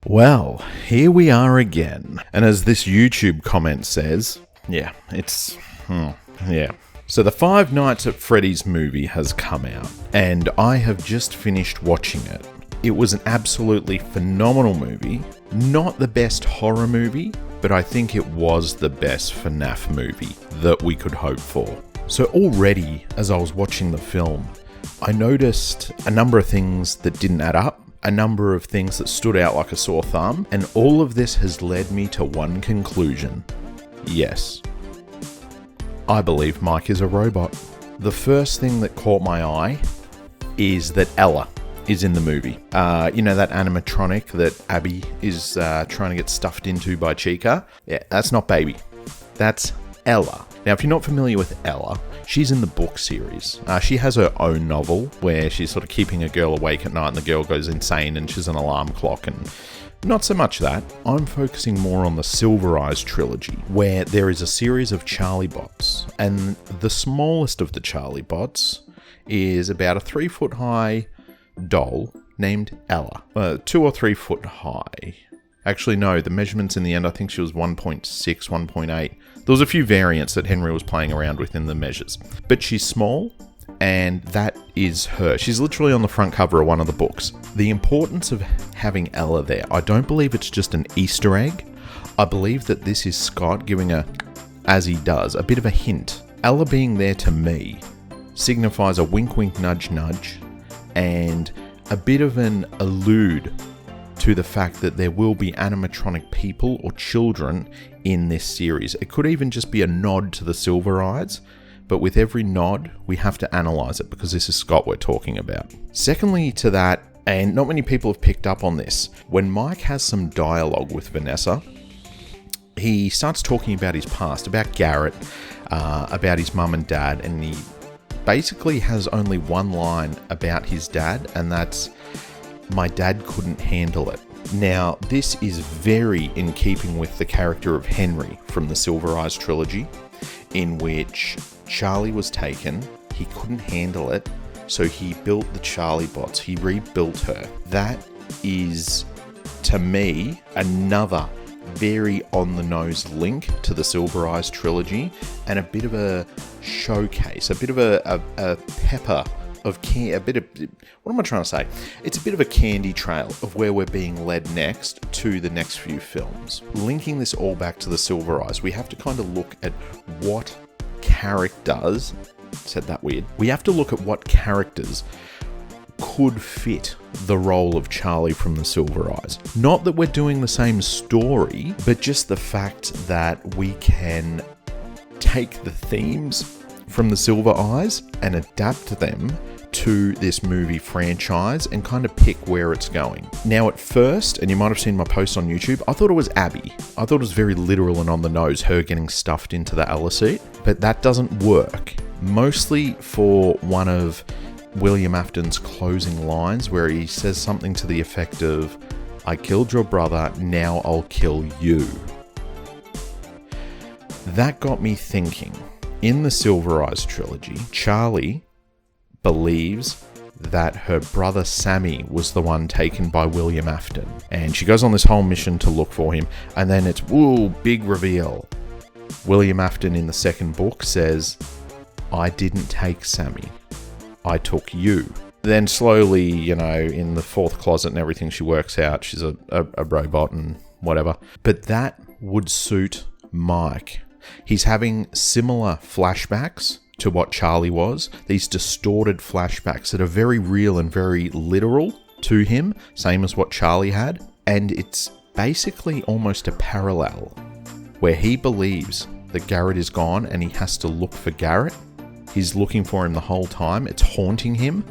Well, here we are again. And as this YouTube comment says, So the Five Nights at Freddy's movie has come out, and I have just finished watching it. It was an absolutely phenomenal movie. Not the best horror movie, but I think it was the best FNAF movie that we could hope for. So already, as I was watching the film, I noticed a number of things that didn't add up, a number of things that stood out like a sore thumb, and all of this has led me to one conclusion. Yes, I believe Mike is a robot. The first thing that caught my eye is that Ella is in the movie. You know that animatronic that Abby is trying to get stuffed into by Chica? Yeah, that's not Baby. That's Ella. Now, if you're not familiar with Ella, she's in the book series. She has her own novel where she's sort of keeping a girl awake at night and the girl goes insane and she's an alarm clock, and not so much that. I'm focusing more on the Silver Eyes trilogy, where there is a series of Charlie bots, and the smallest of the Charlie bots is about a 3-foot high doll named Ella. 2 or 3 foot high. Actually, no, the measurements in the end, I think she was 1.6, 1.8. There was a few variants that Henry was playing around with in the measures. But she's small, and that is her. She's literally on the front cover of one of the books. The importance of having Ella there, I don't believe it's just an Easter egg. I believe that this is Scott giving as he does, a bit of a hint. Ella being there to me signifies a wink wink nudge nudge, and a bit of an allude to the fact that there will be animatronic people or children in this series. It could even just be a nod to the Silver Eyes, but with every nod, we have to analyze it because this is Scott we're talking about. Secondly to that, and not many people have picked up on this, when Mike has some dialogue with Vanessa, he starts talking about his past, about Garrett, about his mum and dad, and he basically has only one line about his dad, and that's, "My dad couldn't handle it." Now, this is very in keeping with the character of Henry from the Silver Eyes trilogy, in which Charlie was taken, he couldn't handle it, so he built the Charlie bots, he rebuilt her. That is, to me, another very on-the-nose link to the Silver Eyes trilogy, and a bit of a showcase, a bit of a pepper of what am I trying to say? It's a bit of a candy trail of where we're being led next to the next few films. Linking this all back to the Silver Eyes, we have to kind of look at what characters, said that weird, we have to look at what characters could fit the role of Charlie from the Silver Eyes. Not that we're doing the same story, but just the fact that we can take the themes from the Silver Eyes and adapt them to this movie franchise and kind of pick where it's going. Now at first, and you might have seen my post on YouTube, I thought it was Abby. I thought it was very literal and on the nose, her getting stuffed into the Ella suit, but that doesn't work. Mostly for one of William Afton's closing lines where he says something to the effect of, "I killed your brother, now I'll kill you." That got me thinking. In the Silver Eyes trilogy, Charlie believes that her brother Sammy was the one taken by William Afton. And she goes on this whole mission to look for him, and then it's, whoa, big reveal. William Afton in the second book says, "I didn't take Sammy, I took you." Then slowly, in the fourth closet and everything, she works out she's a robot and whatever. But that would suit Mike. He's having similar flashbacks to what Charlie was. These distorted flashbacks that are very real and very literal to him, same as what Charlie had. And it's basically almost a parallel where he believes that Garrett is gone and he has to look for Garrett. He's looking for him the whole time. It's haunting him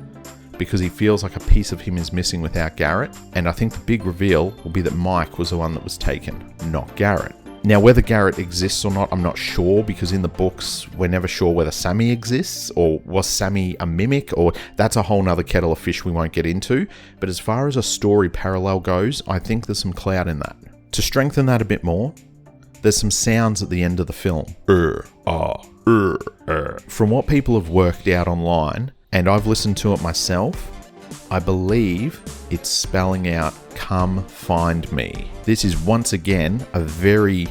because he feels like a piece of him is missing without Garrett. And I think the big reveal will be that Mike was the one that was taken, not Garrett. Now, whether Garrett exists or not, I'm not sure, because in the books, we're never sure whether Sammy exists, or was Sammy a mimic, or that's a whole nother kettle of fish we won't get into. But as far as a story parallel goes, I think there's some clout in that. To strengthen that a bit more, there's some sounds at the end of the film. From what people have worked out online, and I've listened to it myself, I believe it's spelling out come find me. This is once again a very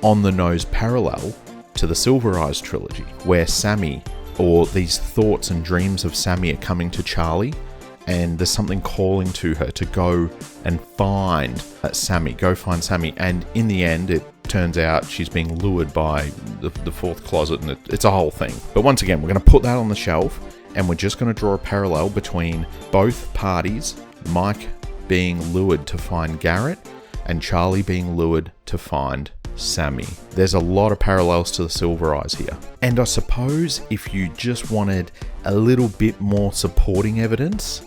on-the-nose parallel to the Silver Eyes trilogy, where Sammy, or these thoughts and dreams of Sammy, are coming to Charlie, and there's something calling to her to go and find Sammy, go find Sammy, and in the end it turns out she's being lured by the fourth closet, and it's a whole thing. But once again, we're going to put that on the shelf, and we're just going to draw a parallel between both parties, Mike being lured to find Garrett, and Charlie being lured to find Sammy. There's a lot of parallels to the Silver Eyes here. And I suppose if you just wanted a little bit more supporting evidence,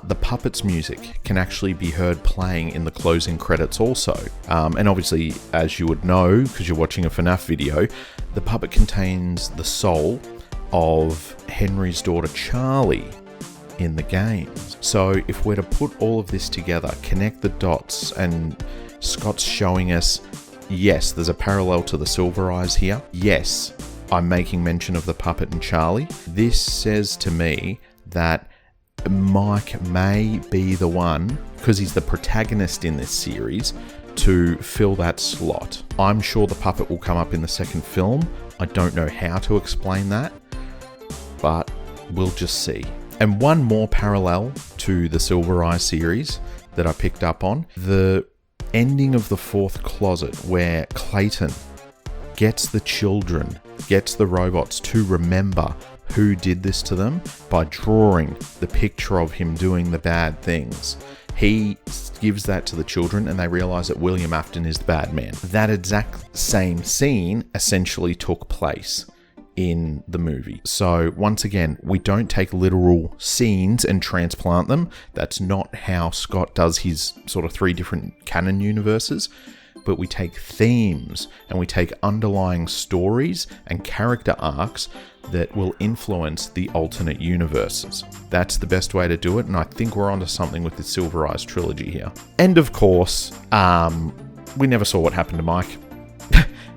the puppet's music can actually be heard playing in the closing credits also. And obviously, as you would know, because you're watching a FNAF video, the puppet contains the soul of Henry's daughter Charlie in the games. So if we're to put all of this together, connect the dots, and Scott's showing us, yes, there's a parallel to the Silver Eyes here. Yes, I'm making mention of the puppet and Charlie. This says to me that Mike may be the one, because he's the protagonist in this series, to fill that slot. I'm sure the puppet will come up in the second film. I don't know how to explain that, but we'll just see. And one more parallel to the Silver Eye series that I picked up on, the ending of the fourth closet, where Clayton gets the children, gets the robots to remember who did this to them by drawing the picture of him doing the bad things. He gives that to the children and they realize that William Afton is the bad man. That exact same scene essentially took place in the movie. So once again, we don't take literal scenes and transplant them. That's not how Scott does his sort of 3 different canon universes. But we take themes and we take underlying stories and character arcs that will influence the alternate universes. That's the best way to do it, and I think we're onto something with the Silver Eyes trilogy here. And of course, we never saw what happened to Mike.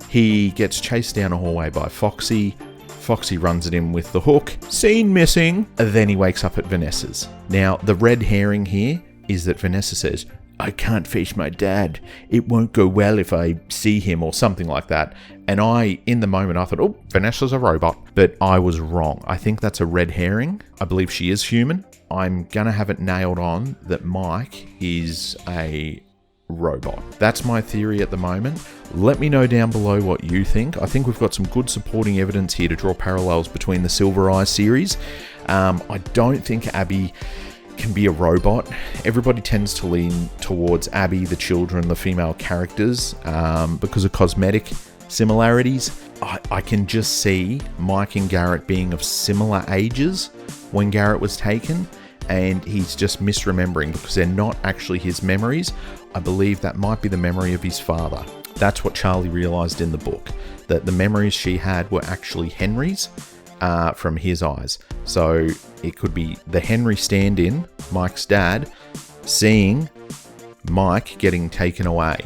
He gets chased down a hallway by Foxy. Foxy runs at him with the hook. Scene missing. And then he wakes up at Vanessa's. Now, the red herring here is that Vanessa says, "I can't face my dad. It won't go well if I see him," or something like that. And in the moment, I thought, oh, Vanessa's a robot. But I was wrong. I think that's a red herring. I believe she is human. I'm going to have it nailed on that Mike is a robot. That's my theory at the moment. Let me know down below what you think. I think we've got some good supporting evidence here to draw parallels between the Silver Eye series. I don't think Abby can be a robot. Everybody tends to lean towards Abby, the children, the female characters, because of cosmetic similarities. I can just see Mike and Garrett being of similar ages when Garrett was taken, and he's just misremembering because they're not actually his memories. I believe that might be the memory of his father. That's what Charlie realized in the book, that the memories she had were actually Henry's from his eyes. So it could be the Henry stand-in, Mike's dad, seeing Mike getting taken away.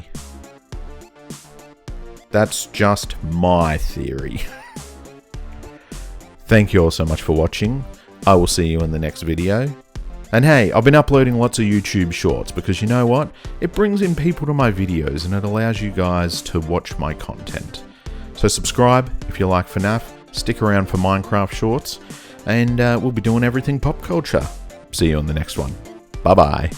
That's just my theory. Thank you all so much for watching. I will see you in the next video. And hey, I've been uploading lots of YouTube shorts because you know what? It brings in people to my videos and it allows you guys to watch my content. So subscribe if you like FNAF, stick around for Minecraft shorts, and we'll be doing everything pop culture. See you on the next one. Bye bye.